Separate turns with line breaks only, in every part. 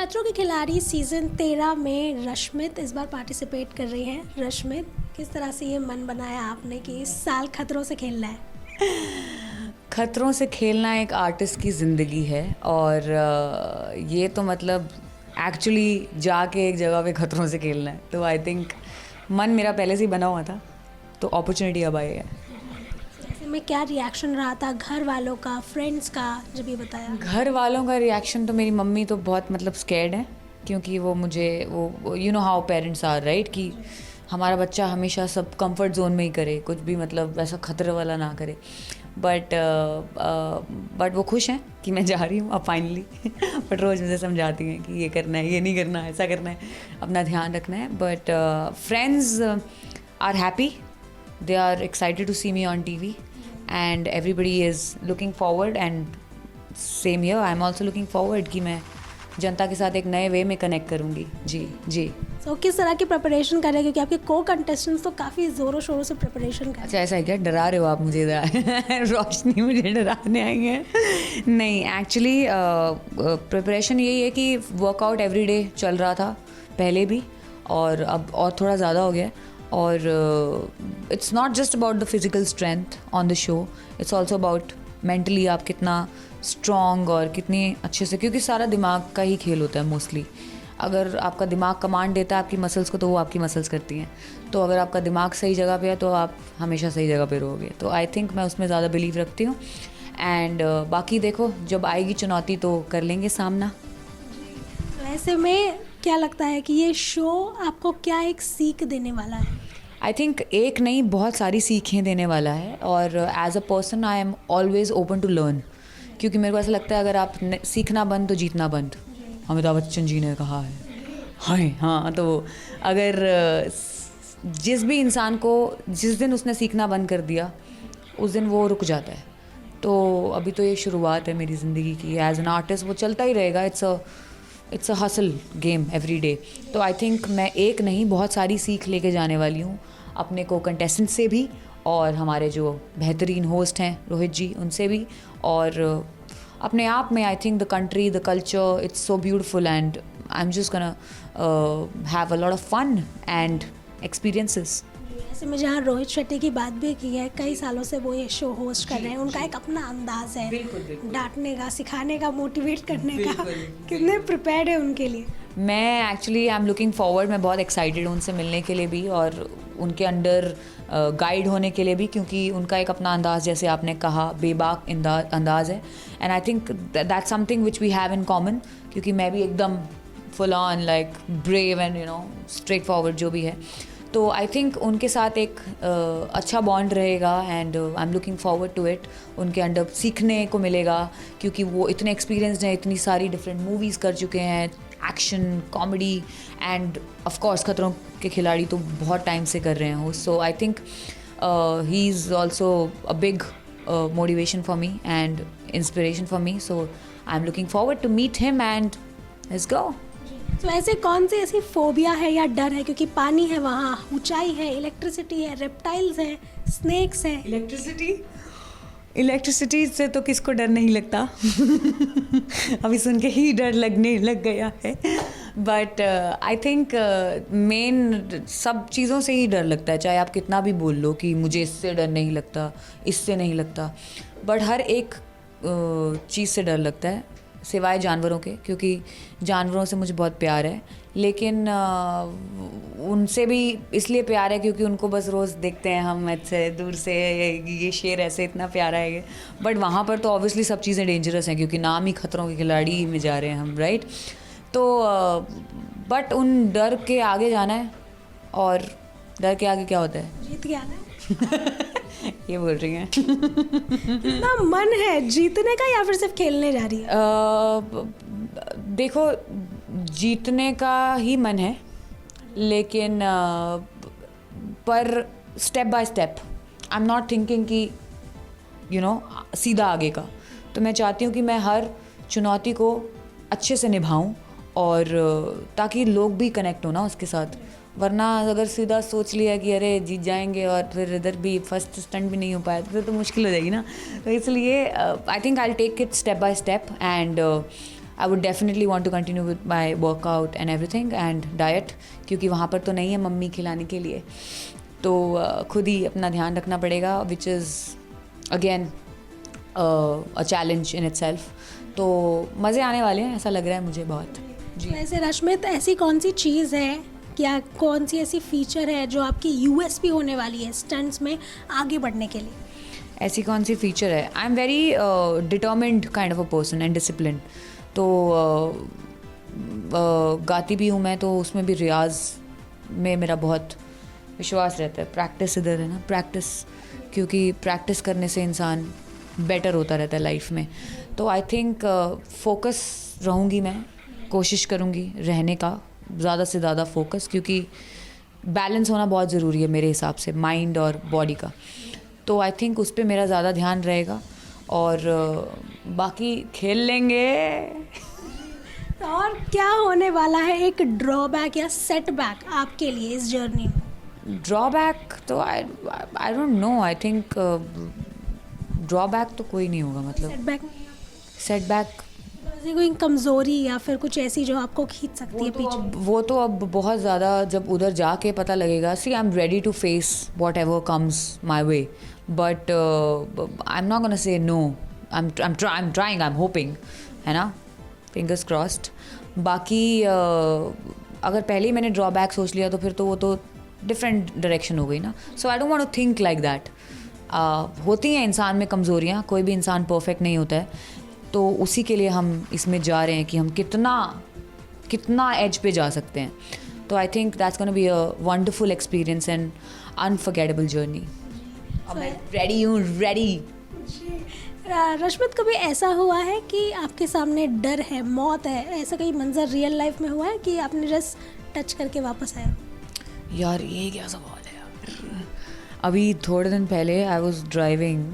खतरों के खिलाड़ी सीज़न 13 में रश्मित इस बार पार्टिसिपेट कर रही हैं। रश्मित, किस तरह से ये मन बनाया आपने कि इस साल खतरों से खेलना है?
खतरों से खेलना एक आर्टिस्ट की ज़िंदगी है और ये तो मतलब एक्चुअली जाके एक जगह पे खतरों से खेलना है। तो आई थिंक मन मेरा पहले से ही बना हुआ था, तो अपॉर्चुनिटी अब आई है।
ऐसे में क्या रिएक्शन रहा था घर वालों का, फ्रेंड्स का, जब ये बताया?
घर वालों का रिएक्शन तो, मेरी मम्मी तो बहुत मतलब स्कैर्ड है, क्योंकि वो मुझे वो you know how parents are right, कि हमारा बच्चा हमेशा सब कंफर्ट जोन में ही करे, कुछ भी मतलब वैसा खतरे वाला ना करे। बट वो खुश हैं कि मैं जा रही हूँ अब फाइनली। बट रोज़ मुझे समझाती हैं कि ये करना है, ये नहीं करना है, ऐसा करना है, अपना ध्यान रखना है। But friends are happy, they are excited to see me on TV and everybody is looking forward, and same here, I'm also looking forward कि मैं जनता के साथ एक नए वे में कनेक्ट करूँगी। जी।
तो किस तरह की प्रिपरेशन कर रहे हैं, क्योंकि आपके को कंटेस्टेंट्स तो काफ़ी ज़ोरों शोरों से प्रिपरेशन कर रहे हैं?
अच्छा, ऐसा है क्या? डरा रहे हो आप मुझे इधर? रोशनी मुझे डराने आई है। नहीं, एक्चुअली प्रिपरेशन यही है कि वर्कआउट एवरी डे चल रहा था पहले भी, और अब और थोड़ा ज़्यादा हो गया है। और it's not just about the physical strength on the show, it's also about mentally आप कितना स्ट्रॉन्ग और कितनी अच्छे से, क्योंकि सारा दिमाग का ही खेल होता है मोस्टली। अगर आपका दिमाग कमांड देता है आपकी मसल्स को, तो वो आपकी मसल्स करती हैं। तो अगर आपका दिमाग सही जगह पे है तो आप हमेशा सही जगह पे रहोगे। तो आई थिंक मैं उसमें ज़्यादा बिलीव रखती हूँ। एंड बाकी देखो, जब आएगी चुनौती तो कर लेंगे सामना।
तो ऐसे में क्या लगता है कि ये शो आपको क्या एक सीख देने वाला है?
आई थिंक एक नहीं, बहुत सारी सीखें देने वाला है। और as a person I am always open to learn, क्योंकि मेरे को ऐसा लगता है अगर आप सीखना बंद तो जीतना बंद। अमिताभ बच्चन जी ने कहा है। हाँ, तो अगर जिस भी इंसान को जिस दिन उसने सीखना बंद कर दिया, उस दिन वो रुक जाता है। तो अभी तो ये शुरुआत है मेरी ज़िंदगी की एज एन आर्टिस्ट, वो चलता ही रहेगा। It's a hustle game every day. तो आई थिंक मैं एक नहीं, बहुत सारी सीख लेके जाने वाली हूँ अपने को कंटेस्टेंट से भी, और हमारे जो बेहतरीन होस्ट हैं रोहित जी, उनसे भी, और अपने आप में। I think the country, the culture, it's so beautiful and I am just gonna have a lot of fun and experiences.
ऐसे में जहाँ रोहित शेट्टी की बात भी की है, कई सालों से वो ये शो होस्ट कर रहे हैं, उनका एक अपना अंदाज है डांटने का, सिखाने का, मोटिवेट करने का। कितने प्रिपेयर्ड है उनके लिए?
मैं actually I am looking forward, मैं बहुत एक्साइटेड हूँ उनसे मिलने के लिए भी और उनके अंडर गाइड होने के लिए भी, क्योंकि उनका एक अपना अंदाज़, जैसे आपने कहा, बेबाक अंदाज़ है। And I think that's something which we have in common, क्योंकि मैं भी एकदम full on like brave and straightforward जो भी है। तो आई थिंक उनके साथ एक अच्छा बॉन्ड रहेगा and I am looking forward to it. उनके अंडर सीखने को मिलेगा, क्योंकि वो इतने एक्सपीरियंस्ड हैं, इतनी सारी डिफरेंट मूवीज़ कर चुके हैं, action, comedy end of course खतरों के खिलाड़ी तो बहुत टाइम से कर रहे हैं वो। So I think he is also a big motivation for me and inspiration for me. So I am looking forward to meet him and let's go.
तो ऐसे कौन सी ऐसी फोबिया है या डर है, क्योंकि पानी है वहाँ, ऊंचाई है, इलेक्ट्रिसिटी है, रेप्टाइल्स हैं, स्नेक्स हैं?
इलेक्ट्रिसिटी से तो किसको डर नहीं लगता। अभी सुन के ही डर लगने लग गया है। बट आई थिंक मेन सब चीज़ों से ही डर लगता है, चाहे आप कितना भी बोल लो कि मुझे इससे डर नहीं लगता, इससे नहीं लगता, बट हर एक चीज़ से डर लगता है, सिवाय जानवरों के, क्योंकि जानवरों से मुझे बहुत प्यार है। लेकिन उनसे भी इसलिए प्यार है क्योंकि उनको बस रोज़ देखते हैं हम ऐसे दूर से, ये शेर ऐसे इतना प्यारा है ये। बट वहाँ पर तो ऑब्वियसली सब चीज़ें डेंजरस हैं, क्योंकि नाम ही खतरों के खिलाड़ी में जा रहे हैं हम, राइट? तो बट उन डर के आगे जाना है, और डर के आगे क्या होता है?
जीत के आना है।
ये बोल रही हैं।
कितना मन है जीतने का, या फिर सिर्फ खेलने जा रही है?
देखो, जीतने का ही मन है, लेकिन पर step by step. I am not thinking कि सीधा आगे का। तो मैं चाहती हूँ कि मैं हर चुनौती को अच्छे से निभाऊं, और ताकि लोग भी कनेक्ट हो ना उसके साथ। वरना अगर सीधा सोच लिया कि अरे जीत जाएंगे और फिर इधर भी फर्स्ट स्टंट भी नहीं हो पाया, तो फिर तो मुश्किल हो जाएगी ना। तो इसलिए I think I will take it step by step and I would definitely want to continue with my workout and everything and diet, क्योंकि वहाँ पर तो नहीं है मम्मी खिलाने के लिए, तो खुद ही अपना ध्यान रखना पड़ेगा, which is again a challenge in itself. तो मज़े आने वाले हैं, ऐसा लग रहा है मुझे बहुत। जी,
वैसे रश्मित, ऐसी कौन सी चीज़ है क्या, कौन सी ऐसी फीचर है जो आपकी यूएसपी होने वाली है स्टंट्स में आगे बढ़ने के लिए?
ऐसी कौन सी फीचर है? I am very determined kind of a person and discipline. तो गाती भी हूँ मैं, तो उसमें भी रियाज में मेरा बहुत विश्वास रहता है। प्रैक्टिस इधर है ना, प्रैक्टिस, क्योंकि प्रैक्टिस करने से इंसान बेटर होता रहता है लाइफ में। तो आई थिंक फोकस रहूँगी मैं, कोशिश करूँगी रहने का ज़्यादा से ज़्यादा फोकस, क्योंकि बैलेंस होना बहुत ज़रूरी है मेरे हिसाब से, माइंड और बॉडी का। तो आई थिंक उस पर मेरा ज़्यादा ध्यान रहेगा, और बाकी खेल लेंगे।
और क्या होने वाला है एक ड्रॉबैक या सेटबैक आपके लिए इस जर्नी में?
ड्रॉबैक तो I don't know, I think drawback तो कोई नहीं होगा, मतलब सेटबैक
कोई कमज़ोरी या फिर कुछ ऐसी जो आपको खींच सकती है पीछे?
वो तो अब बहुत ज़्यादा जब उधर जाके पता लगेगा। See, I am ready to face whatever comes my way, but I am not gonna say no. I am trying, I am hoping, है ना, फिंगर्स क्रॉस्ड। बाकी अगर पहले ही मैंने ड्रॉबैक सोच लिया तो फिर तो वो तो डिफरेंट डायरेक्शन हो गई ना। So I don't want to think like that. होती हैं इंसान में कमज़ोरियाँ, कोई भी इंसान परफेक्ट नहीं होता है, तो उसी के लिए हम इसमें जा रहे हैं कि हम कितना एज पे जा सकते हैं। तो आई think that's gonna be a wonderful experience and unforgettable journey. अब मैं रेडी हूँ, रेडी।
रश्मित, कभी ऐसा हुआ है कि आपके सामने डर है, मौत है, ऐसा कहीं मंजर रियल लाइफ में हुआ है कि आपने जस्ट टच करके वापस आए?
यार ये क्या सवाल है यार। अभी थोड़े दिन पहले आई वॉज ड्राइविंग,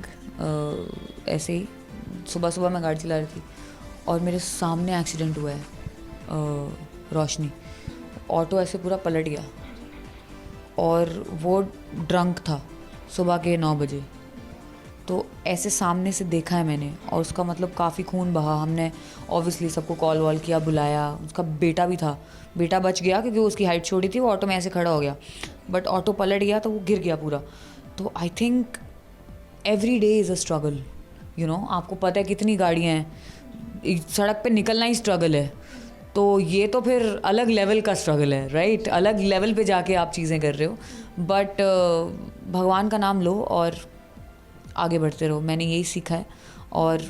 ऐसे ही सुबह सुबह मैं गाड़ी चला रही थी और मेरे सामने एक्सीडेंट हुआ है, रोशनी। ऑटो ऐसे पूरा पलट गया और वो ड्रंक था सुबह के 9 बजे। तो ऐसे सामने से देखा है मैंने, और उसका मतलब काफ़ी खून बहा। हमने ऑब्वियसली सबको कॉल वॉल किया, बुलाया। उसका बेटा भी था, बेटा बच गया क्योंकि उसकी हाइट छोटी थी, वो ऑटो में ऐसे खड़ा हो गया, बट ऑटो पलट गया तो वो गिर गया पूरा। तो I think every day is a struggle, you know. आपको पता है कितनी गाड़ियाँ हैं, सड़क पे निकलना ही स्ट्रगल है। तो ये तो फिर अलग लेवल का स्ट्रगल है, राइट? अलग लेवल पे जाके आप चीज़ें कर रहे हो, बट भगवान का नाम लो और आगे बढ़ते रहो। मैंने यही सीखा है, और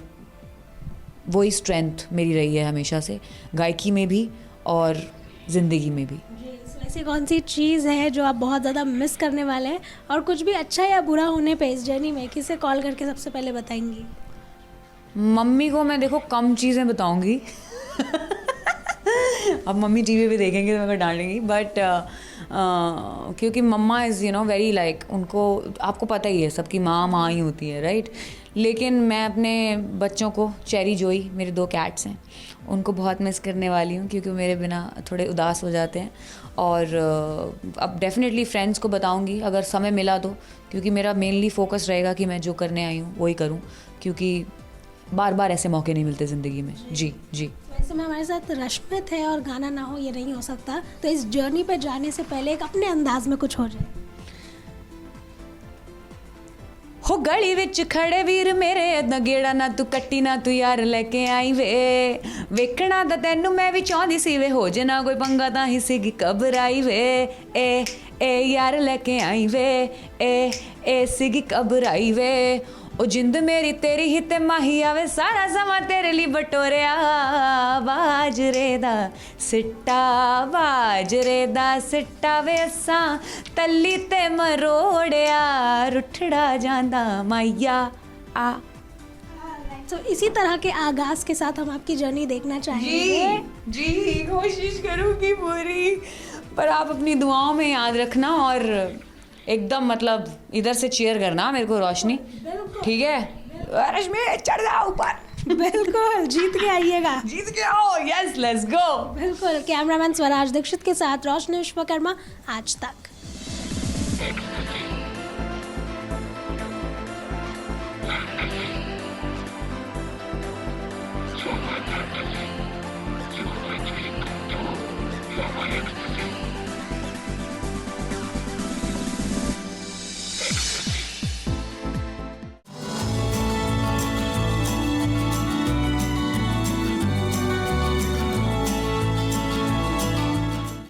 वही स्ट्रेंथ मेरी रही है हमेशा से, गायकी में भी और ज़िंदगी में भी।
ऐसी कौन सी चीज़ है जो आप बहुत ज़्यादा मिस करने वाले हैं, और कुछ भी अच्छा या बुरा होने पे इस जर्नी में किसे कॉल करके सबसे पहले बताएंगी?
मम्मी को मैं देखो कम चीज़ें बताऊंगी अब मम्मी टीवी पे देखेंगे तो मेरे को डांटेंगी, बट क्योंकि mamma is you know very like, उनको आपको पता ही है सबकी माँ ही होती है, राइट? लेकिन मैं अपने बच्चों को, चेरी जोई, मेरे 2 कैट्स हैं, उनको बहुत मिस करने वाली हूँ, क्योंकि मेरे बिना थोड़े उदास हो जाते हैं। और अब डेफिनेटली फ्रेंड्स को बताऊँगी अगर समय मिला तो, क्योंकि मेरा मेनली फोकस रहेगा कि मैं जो करने आई हूँ वही करूँ, क्योंकि बार बार ऐसे मौके नहीं मिलते ज़िंदगी में। जी जी।
वैसे में हमारे साथ रश्मित है और गाना ना हो ये नहीं हो सकता, तो इस जर्नी पे जाने से पहले एक अपने अंदाज में कुछ हो जाए।
हो गली विच खड़े वीर मेरे, अदा गेड़ा ना तू कट्टी ना तू यार लेके आई वे, वेखना दा तैनू मैं भी चाहती सी वे, हो जे ना कोई पंगा तां ही सीगी घबराई वे, ए यार लेके आई वे, ए सीगी घबराई वे। ओ जिंद मेरी तेरी ही ते माही आवे, सारा समा तेरे लिए बटोरिया, बाजरे दा सिट्टा, बाजरे दा सिट्टा वे असां तली ते मरोड़िया, रुठड़ा जांदा माइया आ।
तो इसी तरह के आगाज़ के साथ हम आपकी जर्नी देखना चाहेंगे।
जी कोशिश करूँगी पूरी, पर आप अपनी दुआओं में याद रखना, और एकदम मतलब इधर से चीयर करना मेरे को, रोशनी, ठीक है? रश्मि चढ़ जाओ ऊपर।
बिल्कुल, जीत के आइएगा।
जीत के आओ, यस लेट्स गो।
बिल्कुल। कैमरामैन स्वराज दीक्षित के साथ रोशनी विश्वकर्मा, आज तक।